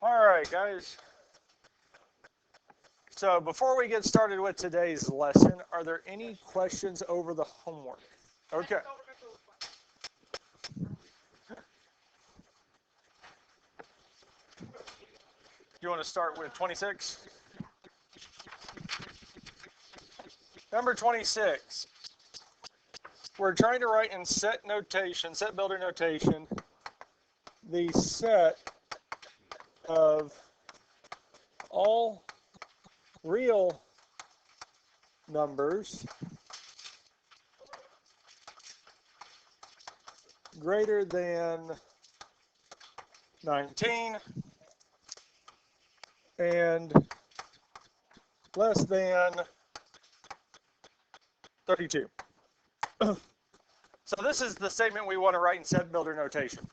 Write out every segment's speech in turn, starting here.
All right, guys. So before we get started with today's lesson, are there any questions over the homework? Okay. You want to start with 26? Number 26. We're trying to write in set notation, set builder notation, the set of all real numbers greater than 19 and less than 32. So this is the statement we want to write in set builder notation.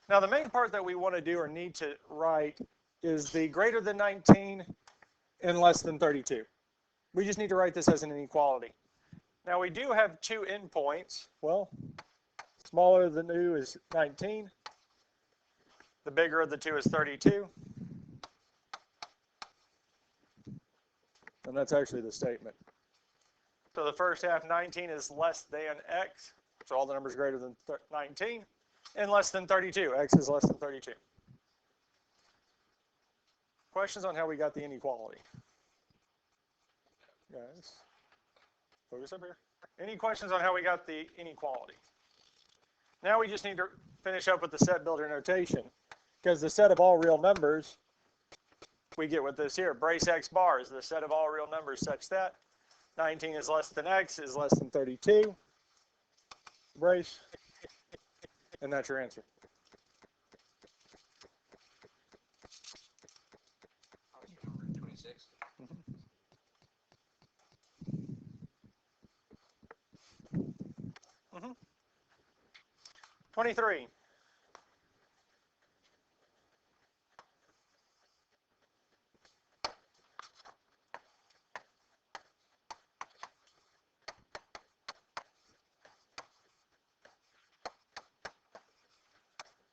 Now the main part that we want to do or need to write is the greater than 19 and less than 32. We just need to write this as an inequality. Now we do have two endpoints. Well, smaller than new is 19. The bigger of the two is 32. And that's actually the statement. So the first half, 19 is less than x. So all the numbers greater than 19 and less than 32. X is less than 32. Questions on how we got the inequality? Guys, focus up here. Any questions on how we got the inequality? Now we just need to finish up with the set builder notation, because the set of all real numbers, we get with this here. Brace x bar is the set of all real numbers such that 19 is less than x is less than 32. Brace, and that's your answer. Mm-hmm. 23.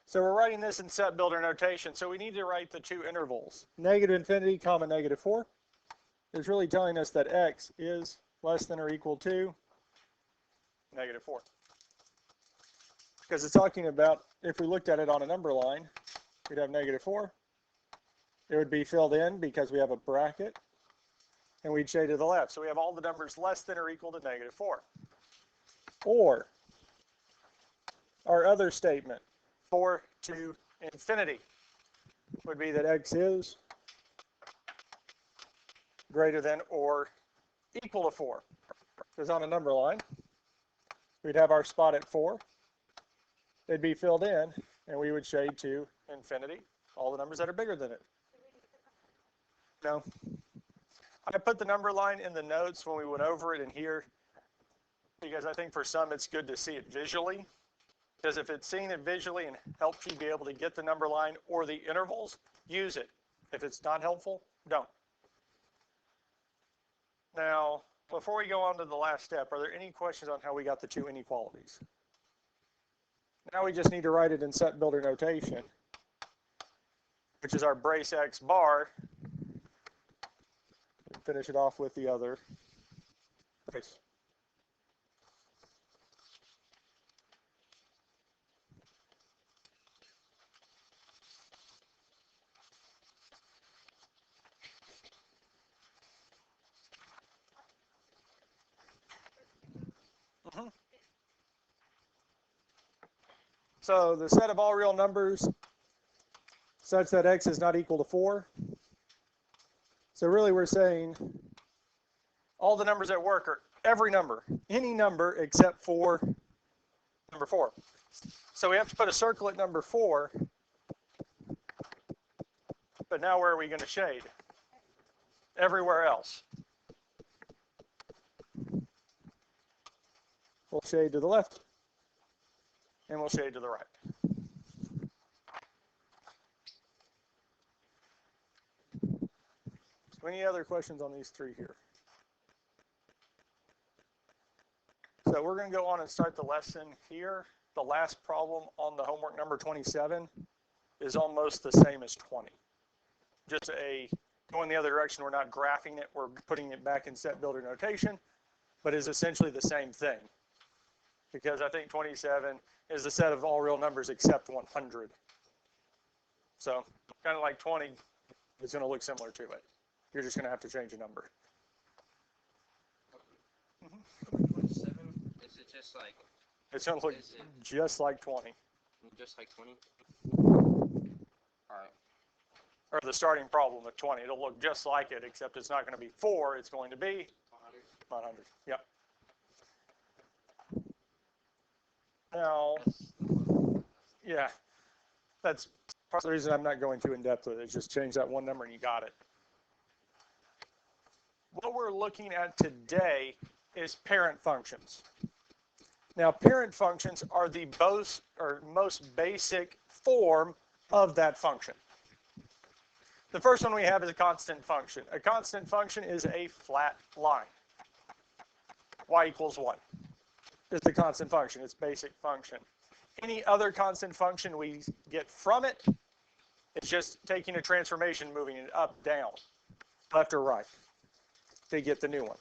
So we're writing this in set builder notation, so we need to write the two intervals. Negative infinity, comma, negative 4 is really telling us that x is less than or equal to negative 4. Because it's talking about, if we looked at it on a number line, we'd have negative 4. It would be filled in because we have a bracket, and we'd shade to the left. So we have all the numbers less than or equal to negative 4. Or our other statement, 4 to infinity, would be that x is greater than or equal to 4. Because on a number line, we'd have our spot at 4. It'd be filled in, and we would shade to infinity, all the numbers that are bigger than it. No. I put the number line in the notes when we went over it in here, because I think for some it's good to see it visually. Because if it's seeing it visually and helps you be able to get the number line or the intervals, use it. If it's not helpful, don't. Now, before we go on to the last step, are there any questions on how we got the two inequalities? Now we just need to write it in set builder notation, which is our brace x bar. Finish it off with the other brace. So the set of all real numbers such that x is not equal to 4. So really we're saying all the numbers at work are every number, any number except for number 4. So we have to put a circle at number 4, but now where are we going to shade? Everywhere else. We'll shade to the left, and we'll shade to the right. So any other questions on these three here? So we're going to go on and start the lesson here. The last problem on the homework number 27 is almost the same as 20. Just going the other direction, we're not graphing it, we're putting it back in set builder notation, but is essentially the same thing. Because I think 27 is the set of all real numbers except 100. So kind of like 20, it's going to look similar to it. You're just going to have to change a number. 27, is it just like... It's going to look just like 20. Just like 20? All right. Or the starting problem with 20. It'll look just like it, except it's not going to be 4. It's going to be 100. Yep. Now, yeah, that's part of the reason I'm not going too in-depth with it. Just change that one number and you got it. What we're looking at today is parent functions. Now, parent functions are the most basic form of that function. The first one we have is a constant function. A constant function is a flat line. Y equals 1 is the constant function, its basic function. Any other constant function we get from it is just taking a transformation, moving it up, down, left or right to get the new one.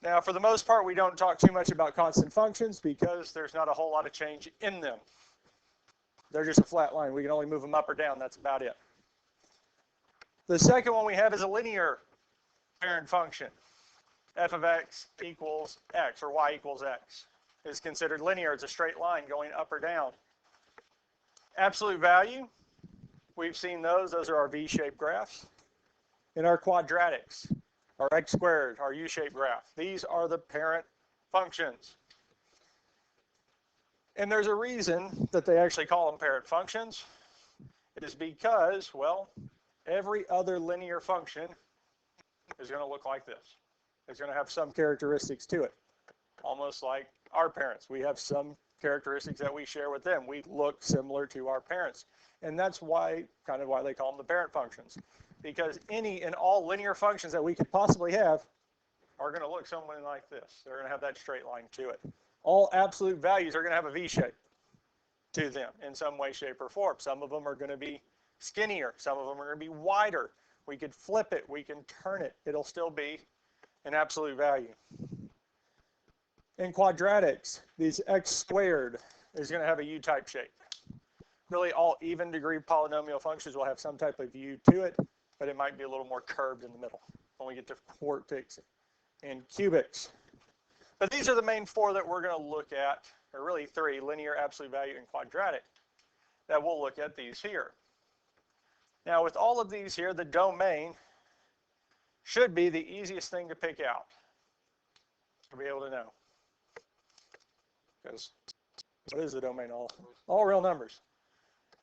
Now, for the most part, we don't talk too much about constant functions because there's not a whole lot of change in them. They're just a flat line. We can only move them up or down. That's about it. The second one we have is a linear parent function. F of x equals x, or y equals x. Is considered linear. It's a straight line going up or down. Absolute value, we've seen those. Those are our V-shaped graphs. In our quadratics, our x squared, our U-shaped graph. These are the parent functions. And there's a reason that they actually call them parent functions. It is because, well, every other linear function is going to look like this. It's going to have some characteristics to it. Almost like our parents. We have some characteristics that we share with them. We look similar to our parents. And that's why they call them the parent functions. Because any and all linear functions that we could possibly have are going to look something like this. They're going to have that straight line to it. All absolute values are going to have a V-shape to them in some way, shape, or form. Some of them are going to be skinnier. Some of them are going to be wider. We could flip it. We can turn it. It'll still be an absolute value. In quadratics, these x squared is going to have a U-type shape. Really, all even degree polynomial functions will have some type of U to it, but it might be a little more curved in the middle when we get to quartics and cubics. But these are the main four that we're going to look at, or really three: linear, absolute value, and quadratic, that we'll look at these here. Now, with all of these here, the domain should be the easiest thing to pick out, to be able to know. Because what is the domain? All real numbers.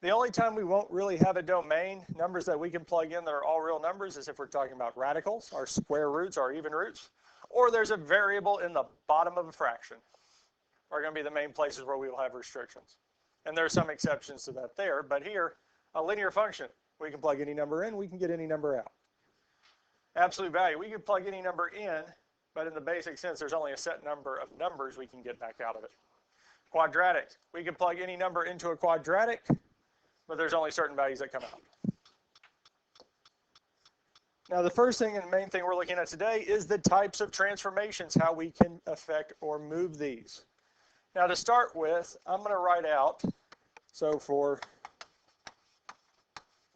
The only time we won't really have a domain, numbers that we can plug in that are all real numbers, is if we're talking about radicals, our square roots, our even roots, or there's a variable in the bottom of a fraction, are going to be the main places where we will have restrictions. And there are some exceptions to that there, but here, a linear function, we can plug any number in, we can get any number out. Absolute value, we can plug any number in, but in the basic sense, there's only a set number of numbers we can get back out of it. Quadratic, we can plug any number into a quadratic, but there's only certain values that come out. Now, the first thing and the main thing we're looking at today is the types of transformations, how we can affect or move these. Now, to start with, I'm going to write out, so for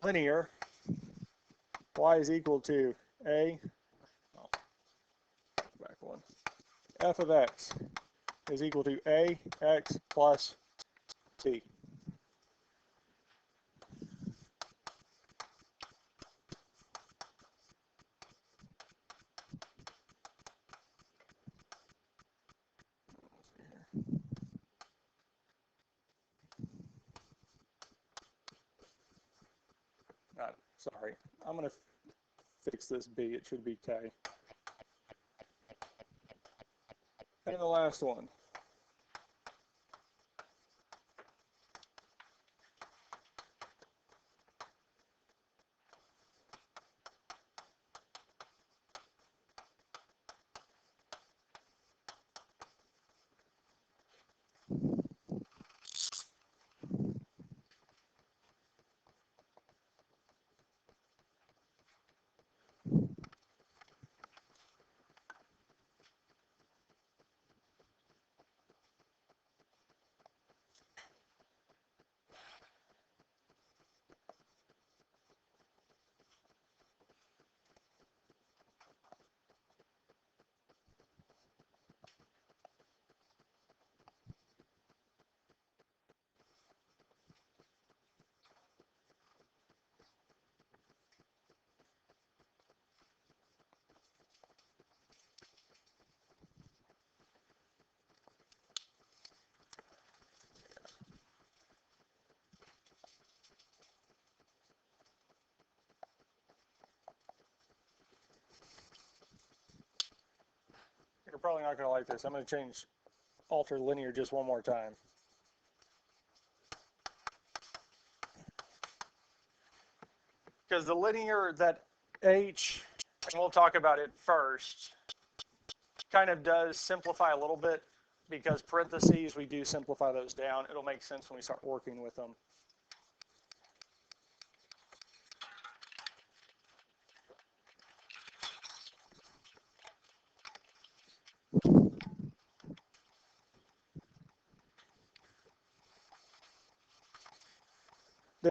linear, y is equal to back one, f of x is equal to ax plus b. Sorry, I'm going to fix this b. It should be k. And the last one. You're probably not going to like this. I'm going to alter linear just one more time. Because the linear that H, and we'll talk about it first, kind of does simplify a little bit, because parentheses, we do simplify those down. It'll make sense when we start working with them.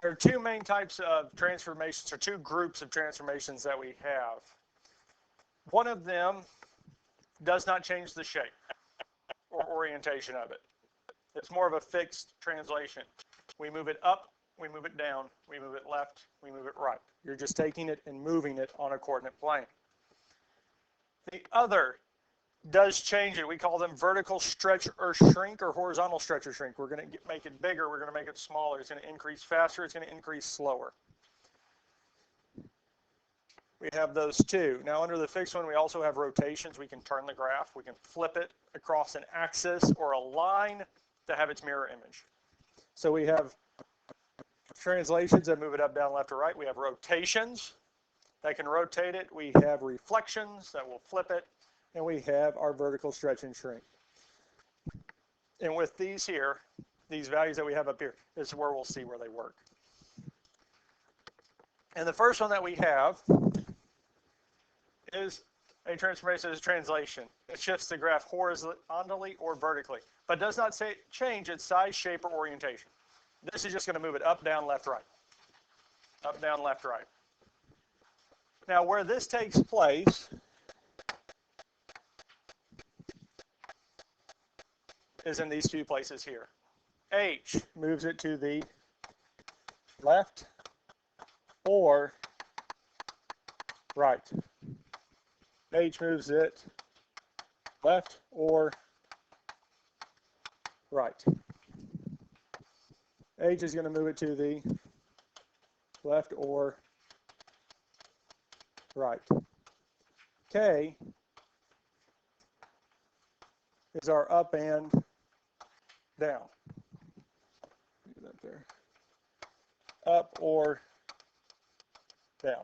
There are two main types of transformations, or two groups of transformations that we have. One of them does not change the shape or orientation of it. It's more of a fixed translation. We move it up, we move it down, we move it left, we move it right. You're just taking it and moving it on a coordinate plane. The other does change it. We call them vertical stretch or shrink, or horizontal stretch or shrink. We're going to make it bigger, we're going to make it smaller. It's going to increase faster, it's going to increase slower. We have those two. Now under the fixed one, we also have rotations. We can turn the graph, we can flip it across an axis or a line to have its mirror image. So we have translations that move it up, down, left, or right. We have rotations that can rotate it. We have reflections that will flip it. And we have our vertical stretch and shrink. And with these here, these values that we have up here, this is where we'll see where they work. And the first one that we have is a transformation as translation. It shifts the graph horizontally or vertically, but does not change its size, shape, or orientation. This is just going to move it up, down, left, right. Up, down, left, right. Now where this takes place is in these two places here. H moves it to the left or right. H moves it left or right. H is going to move it to the left or right. K is our up and down. Do that there. Up or down.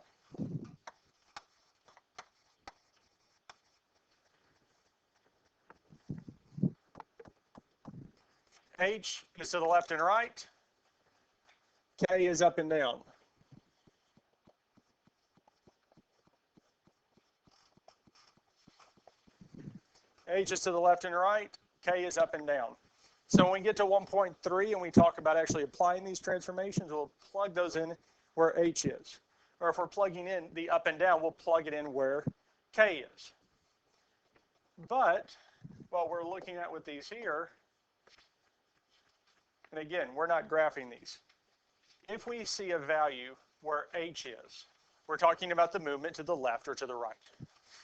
H is to the left and right. K is up and down. H is to the left and right. K is up and down. So when we get to 1.3 and we talk about actually applying these transformations, we'll plug those in where H is. Or if we're plugging in the up and down, we'll plug it in where K is. But what we're looking at with these here, and again, we're not graphing these. If we see a value where H is, we're talking about the movement to the left or to the right.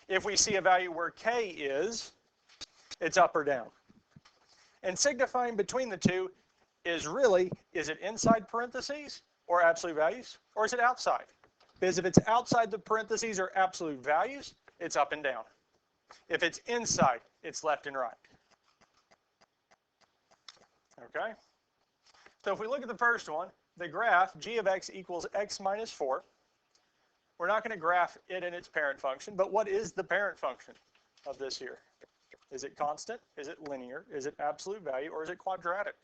If we see a value where K is, it's up or down. And signifying between the two is really, is it inside parentheses or absolute values, or is it outside? Because if it's outside the parentheses or absolute values, it's up and down. If it's inside, it's left and right. Okay? So if we look at the first one, the graph g of x equals x minus 4. We're not going to graph it in its parent function, but what is the parent function of this here? Is it constant? Is it linear? Is it absolute value? Or is it quadratic?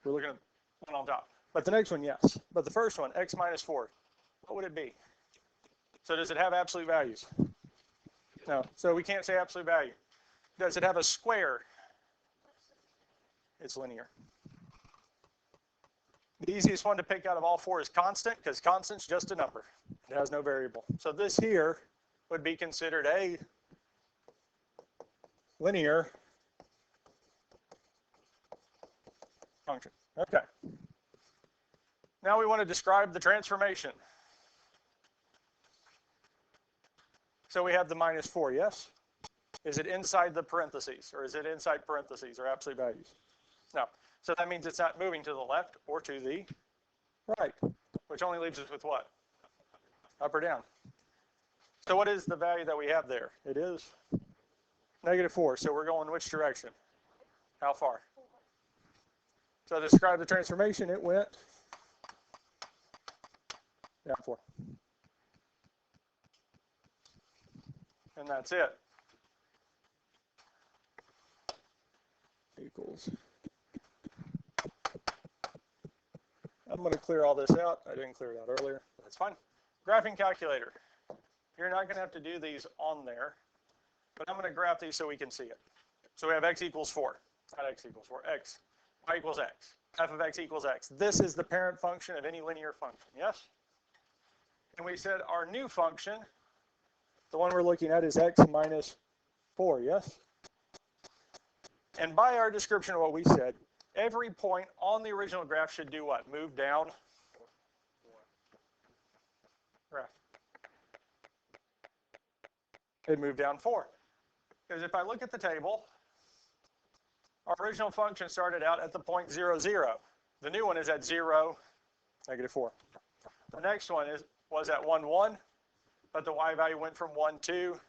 We're looking at one on top. But the next one, yes. But the first one, x minus 4, what would it be? So does it have absolute values? No. So we can't say absolute value. Does it have a square? It's linear. The easiest one to pick out of all four is constant, because constant's just a number. It has no variable. So this here would be considered a linear function. Okay. Now we want to describe the transformation. So we have the minus 4, yes? Is it inside the parentheses, or is it inside parentheses, or absolute values? No. So that means it's not moving to the left or to the right, which only leaves us with what? Up or down? So what is the value that we have there? It is -4. So we're going which direction? How far? So to describe the transformation, it went down 4. And that's it. Equals. I'm going to clear all this out. I didn't clear it out earlier. That's fine. Graphing calculator. You're not going to have to do these on there, but I'm going to graph these so we can see it. So we have x equals 4. Not x equals 4. X. Y equals x. F of x equals x. This is the parent function of any linear function. Yes? And we said our new function, the one we're looking at, is x minus 4. Yes? And by our description of what we said, every point on the original graph should do what? Move down. Graph. It moved down 4. Because if I look at the table, our original function started out at the point 0, 0. The new one is at 0, -4. The next one was at 1, 1, but the y value went from 1, 2,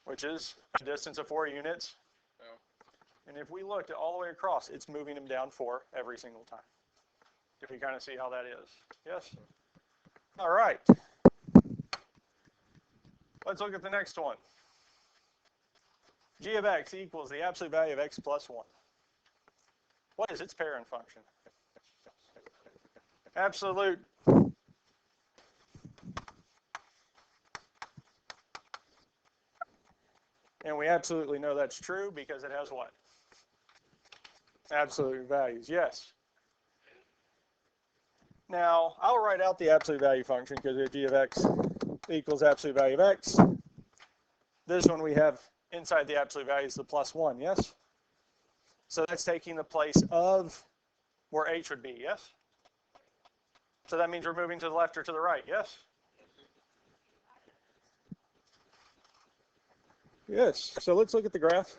which is a distance of 4 units. And if we looked all the way across, it's moving them down 4 every single time. If you kind of see how that is. Yes? All right. Let's look at the next one. G of x equals the absolute value of x plus 1. What is its parent function? Absolute. And we absolutely know that's true because it has what? Absolute values, yes. Now, I'll write out the absolute value function because we have g of x equals absolute value of x. This one we have inside the absolute value is the plus 1, yes? So that's taking the place of where h would be, yes? So that means we're moving to the left or to the right, yes? Yes, so let's look at the graph.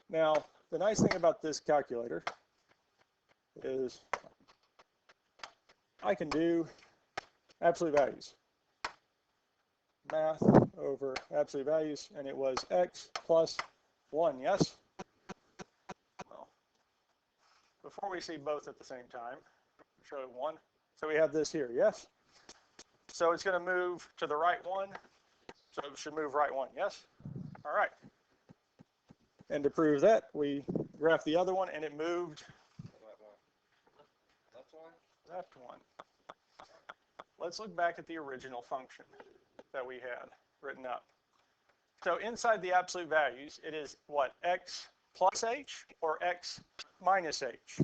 Now, the nice thing about this calculator is I can do absolute values. Math over absolute values, and it was x plus 1, yes? Well, before we see both at the same time, show it 1. So we have this here, yes? So it's going to move to the right one, so it should move right 1, yes? All right. And to prove that, we graphed the other one, and it moved left 1. Let's look back at the original function that we had written up. So inside the absolute values, it is what? X plus h or x minus h?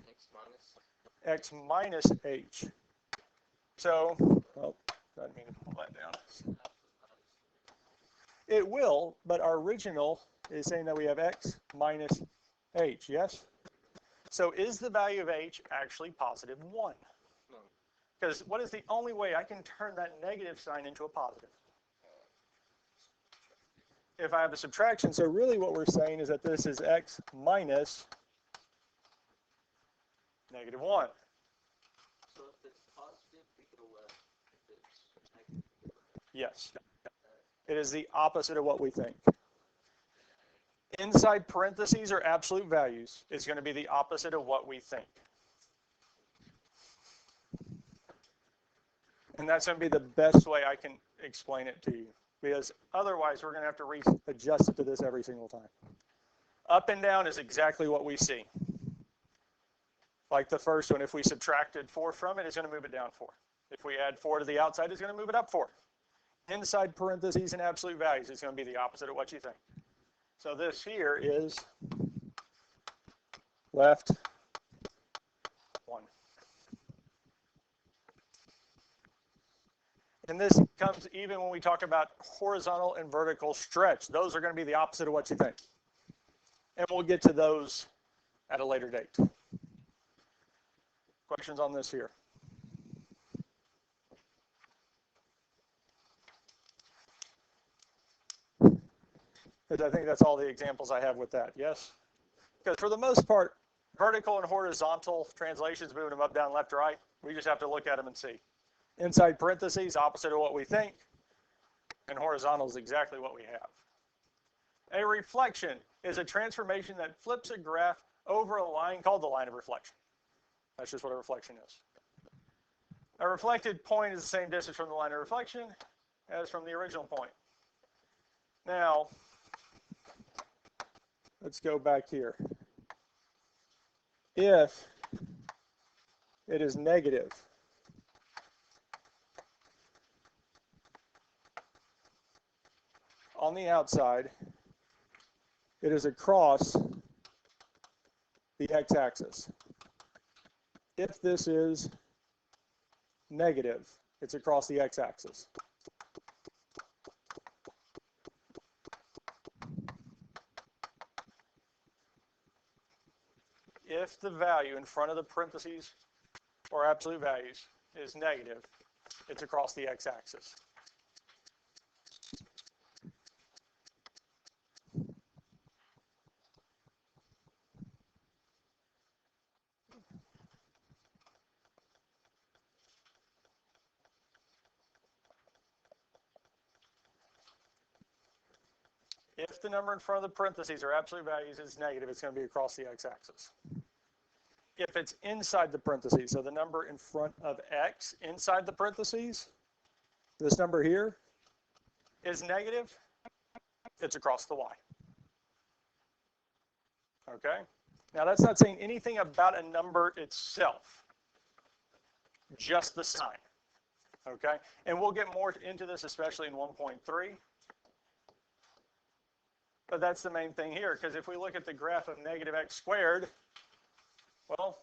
X minus h. So, well, I didn't mean to pull that down. It will, but our original is saying that we have x minus h, yes? So is the value of h actually positive 1? No. Because what is the only way I can turn that negative sign into a positive? If I have a subtraction, so really what we're saying is that this is x minus -1. So if it's positive, we go left. If it's negative. Yes. It is the opposite of what we think. Inside parentheses are absolute values. It's going to be the opposite of what we think. And that's going to be the best way I can explain it to you. Because otherwise, we're going to have to readjust it to this every single time. Up and down is exactly what we see. Like the first one, if we subtracted 4 from it, it's going to move it down 4. If we add 4 to the outside, it's going to move it up 4. Inside parentheses and absolute values is going to be the opposite of what you think. So this here is left 1. And this comes even when we talk about horizontal and vertical stretch. Those are going to be the opposite of what you think. And we'll get to those at a later date. Questions on this here? Because I think that's all the examples I have with that, yes? Because for the most part, vertical and horizontal translations, moving them up, down, left, right, we just have to look at them and see. Inside parentheses, opposite of what we think, and horizontal is exactly what we have. A reflection is a transformation that flips a graph over a line called the line of reflection. That's just what a reflection is. A reflected point is the same distance from the line of reflection as from the original point. Now, let's go back here. If it is negative, on the outside, it is across the x-axis. If this is negative, it's across the x-axis. If the value in front of the parentheses or absolute values is negative, it's across the x-axis. If the number in front of the parentheses or absolute values is negative, it's going to be across the x-axis. If it's inside the parentheses, so the number in front of x inside the parentheses, this number here is negative, it's across the y. Okay? Now that's not saying anything about a number itself, just the sign. Okay? And we'll get more into this, especially in 1.3. But that's the main thing here, because if we look at the graph of negative x squared, well,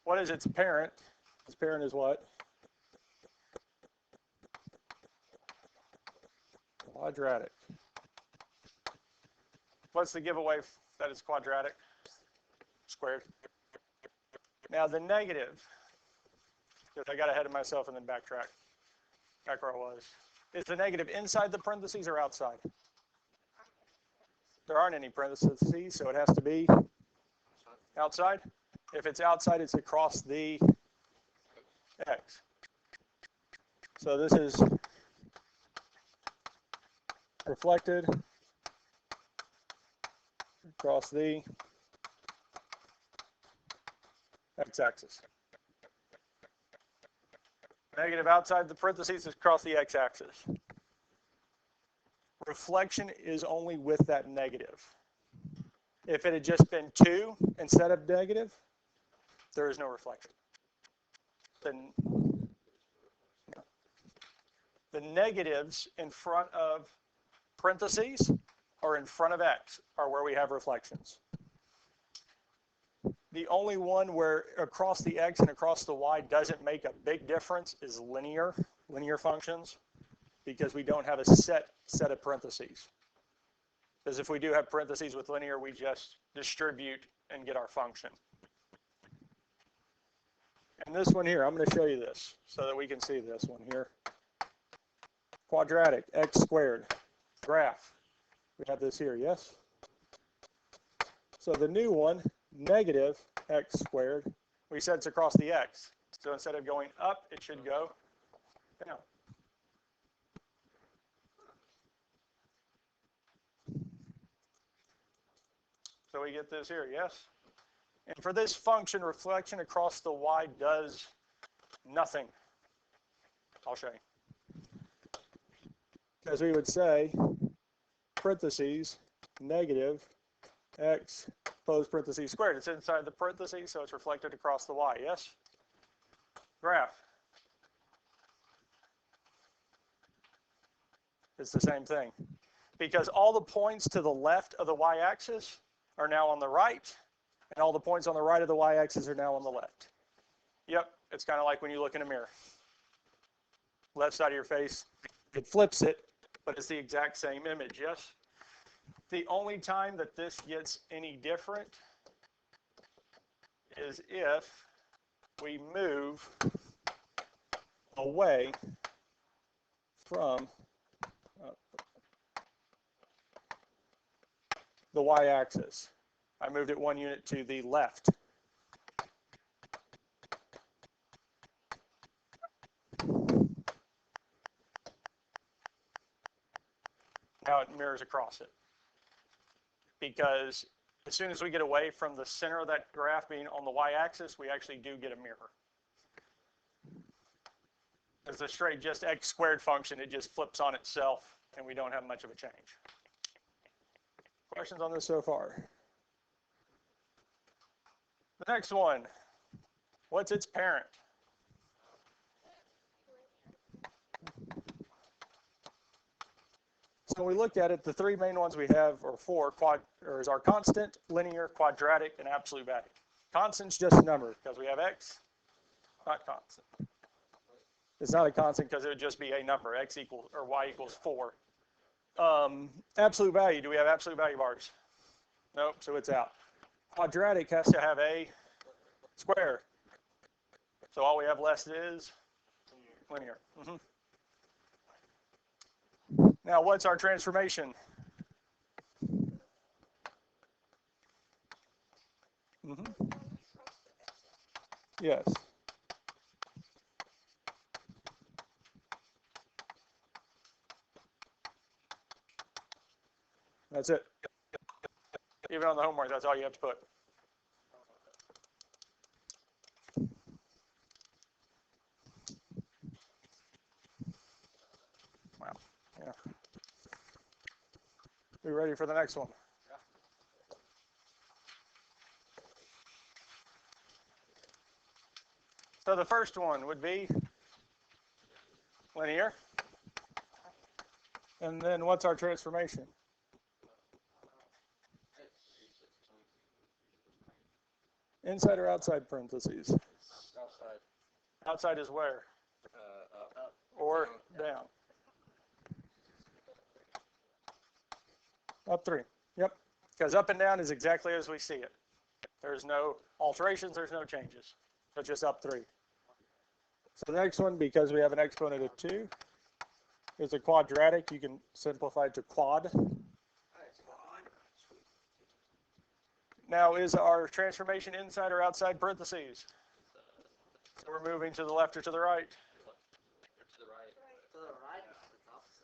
what is its parent? Its parent is what? Quadratic. What's the giveaway that it's quadratic? Squared. Now the negative, because I got ahead of myself and then backtrack, back where I was. Is the negative inside the parentheses or outside? There aren't any parentheses, so it has to be outside. If it's outside, it's across the x. So this is reflected across the x-axis. Negative outside the parentheses is across the x-axis. Reflection is only with that negative. If it had just been 2 instead of negative, there is no reflection. Then the negatives in front of parentheses or in front of x are where we have reflections. The only one where across the x and across the y doesn't make a big difference is linear functions, because we don't have a set of parentheses. Because if we do have parentheses with linear, we just distribute and get our function. And this one here, I'm going to show you this so that we can see this one here. Quadratic, x squared, graph. We have this here, yes? So the new one, negative x squared, we said it's across the x. So instead of going up, it should go down. So we get this here, yes? And for this function, reflection across the y does nothing. I'll show you. Because we would say, parentheses, negative x, close parentheses squared. It's inside the parentheses, so it's reflected across the y, yes? Graph. It's the same thing. Because all the points to the left of the y-axis are now on the right, and all the points on the right of the y-axis are now on the left. Yep, it's kind of like when you look in a mirror. Left side of your face, it flips it, but it's the exact same image, yes? The only time that this gets any different is if we move away from the y-axis. I moved it 1 unit to the left. how it mirrors across it. Because as soon as we get away from the center of that graph being on the y-axis, we actually do get a mirror. As a straight just x squared function, it just flips on itself, and we don't have much of a change. Questions on this so far? The next one, what's its parent? So when we looked at it, the three main ones we have are four, is our constant, linear, quadratic, and absolute value. Constant's just a number because we have x, not constant. It's not a constant because it would just be a number, x equals, or y equals 4. Absolute value, do we have absolute value bars? Nope, so it's out. Quadratic has to have a square. So all we have left is linear. Now, what's our transformation? Yes. That's it. Even on the homework, that's all you have to put. Wow. Yeah. We ready for the next one? So the first one would be linear. And then what's our transformation? Inside or outside parentheses? Outside. Outside is where? Up. Or down? Up 3. Yep. Because up and down is exactly as we see it. There's no alterations, there's no changes. So just up 3. So the next one, because we have an exponent of 2, is a quadratic. You can simplify it to quad. Now, is our transformation inside or outside parentheses? So we're moving to the left or to the right? To the right. To the right.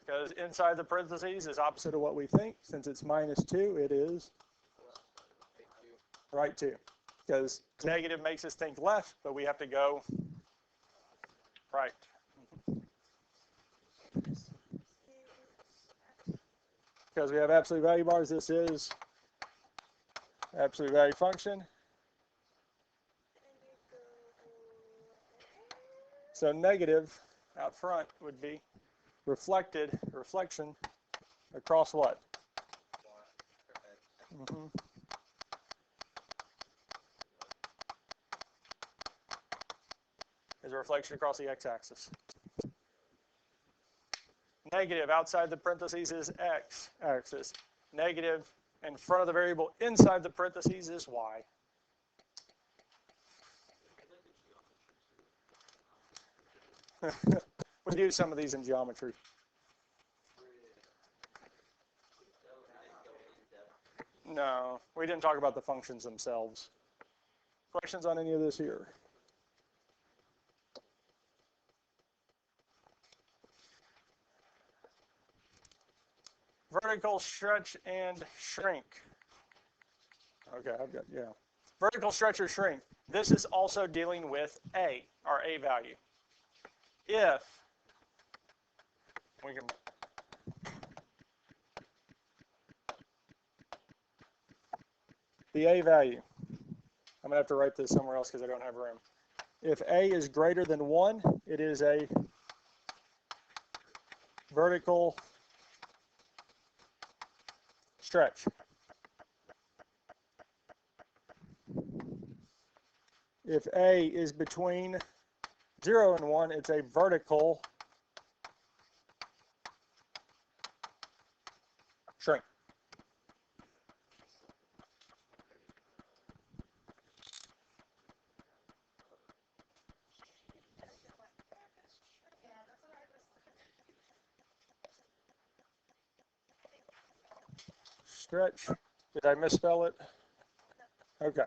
Because inside the parentheses is opposite of what we think. Since it's -2, it is right 2. Because negative makes us think left, but we have to go right. Because we have absolute value bars, this is absolute value function. So negative out front would be reflection across what? Is a reflection across the x-axis. Negative outside the parentheses is x-axis. Negative in front of the variable inside the parentheses is y. We do some of these in geometry. No, we didn't talk about the functions themselves. Questions on any of this here? Vertical stretch and shrink. Okay, I've got, yeah. Vertical stretch or shrink. This is also dealing with A, our A value. If we can the A value, I'm gonna have to write this somewhere else because I don't have room. If A is greater than 1, it is a vertical stretch. If A is between 0 and 1, it's a vertical shrink. Stretch. Did I misspell it? Okay.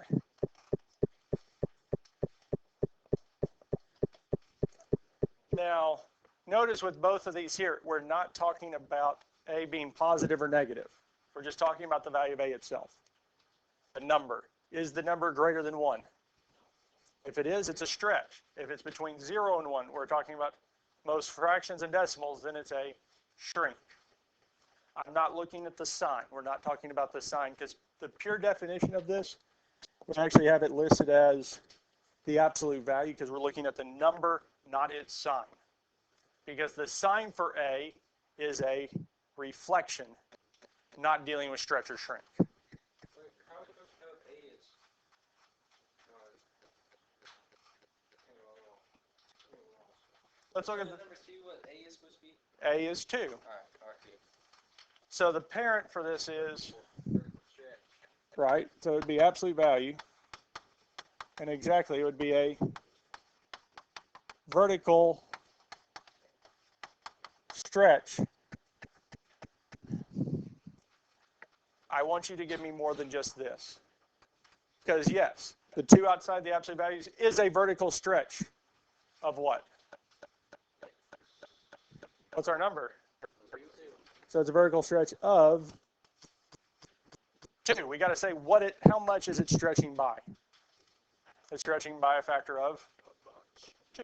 Now, notice with both of these here, we're not talking about A being positive or negative. We're just talking about the value of A itself. The number. Is the number greater than 1? If it is, it's a stretch. If it's between 0 and 1, we're talking about most fractions and decimals, then it's a shrink. I'm not looking at the sign. We're not talking about the sign because the pure definition of this, we actually have it listed as the absolute value because we're looking at the number, not its sign. Because the sign for A is a reflection, not dealing with stretch or shrink. How are we supposed to know if A is? Let's look at number 2, what A is supposed to be? A is 2. All right, R2. So the parent for this is, right, so it would be absolute value. And exactly, it would be a vertical stretch. I want you to give me more than just this. Because yes, the 2 outside the absolute values is a vertical stretch of what? What's our number? So it's a vertical stretch of 2. We got to say how much is it stretching by? It's stretching by a factor of 2.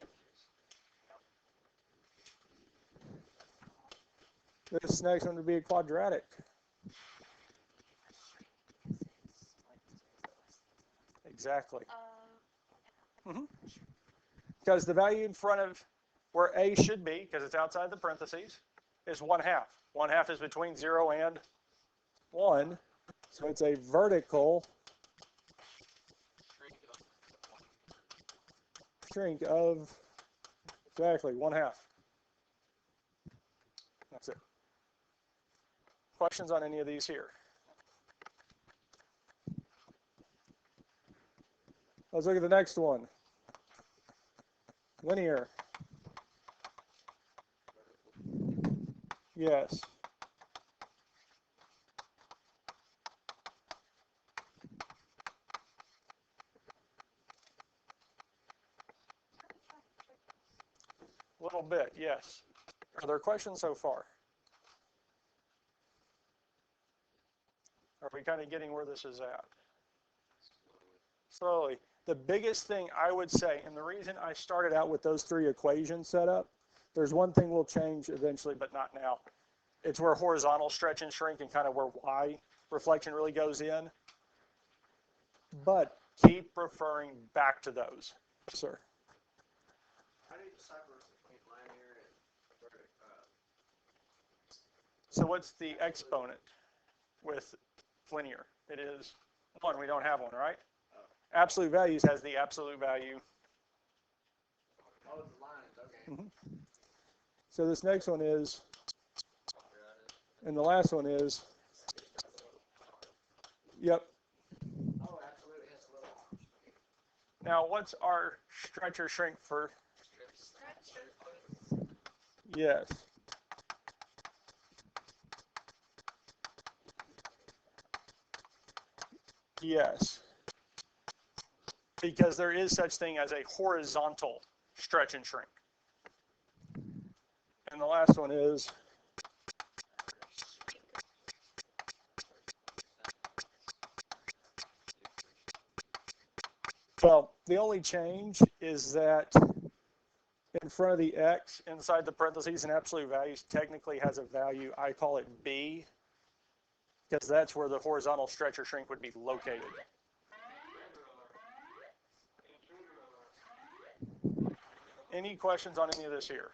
This next one would be a quadratic. Exactly. Because the value in front of where A should be, because it's outside the parentheses, is 1/2. 1/2 is between 0 and 1. So it's a vertical shrink of exactly 1/2. That's it. Questions on any of these here? Let's look at the next one. Linear. Yes. A little bit, yes. Are there questions so far? Are we kind of getting where this is at? Slowly. The biggest thing I would say, and the reason I started out with those 3 equations set up, there's one thing we'll change eventually, but not now. It's where horizontal stretch and shrink and kind of where Y reflection really goes in. But keep referring back to those. Yes, sir. How do you decipher between linear and vertical? So what's the exponent with linear? It is 1. We don't have one, right? Absolute values has the absolute value. Oh, the lines, okay. So this next one is, and the last one is, yep. Oh, absolutely. Has a little. Now, what's our stretch or shrink for? Yes. Yes. Because there is such thing as a horizontal stretch and shrink. And the last one is, well, the only change is that in front of the X inside the parentheses and absolute values technically has a value. I call it B because that's where the horizontal stretch or shrink would be located. Any questions on any of this here?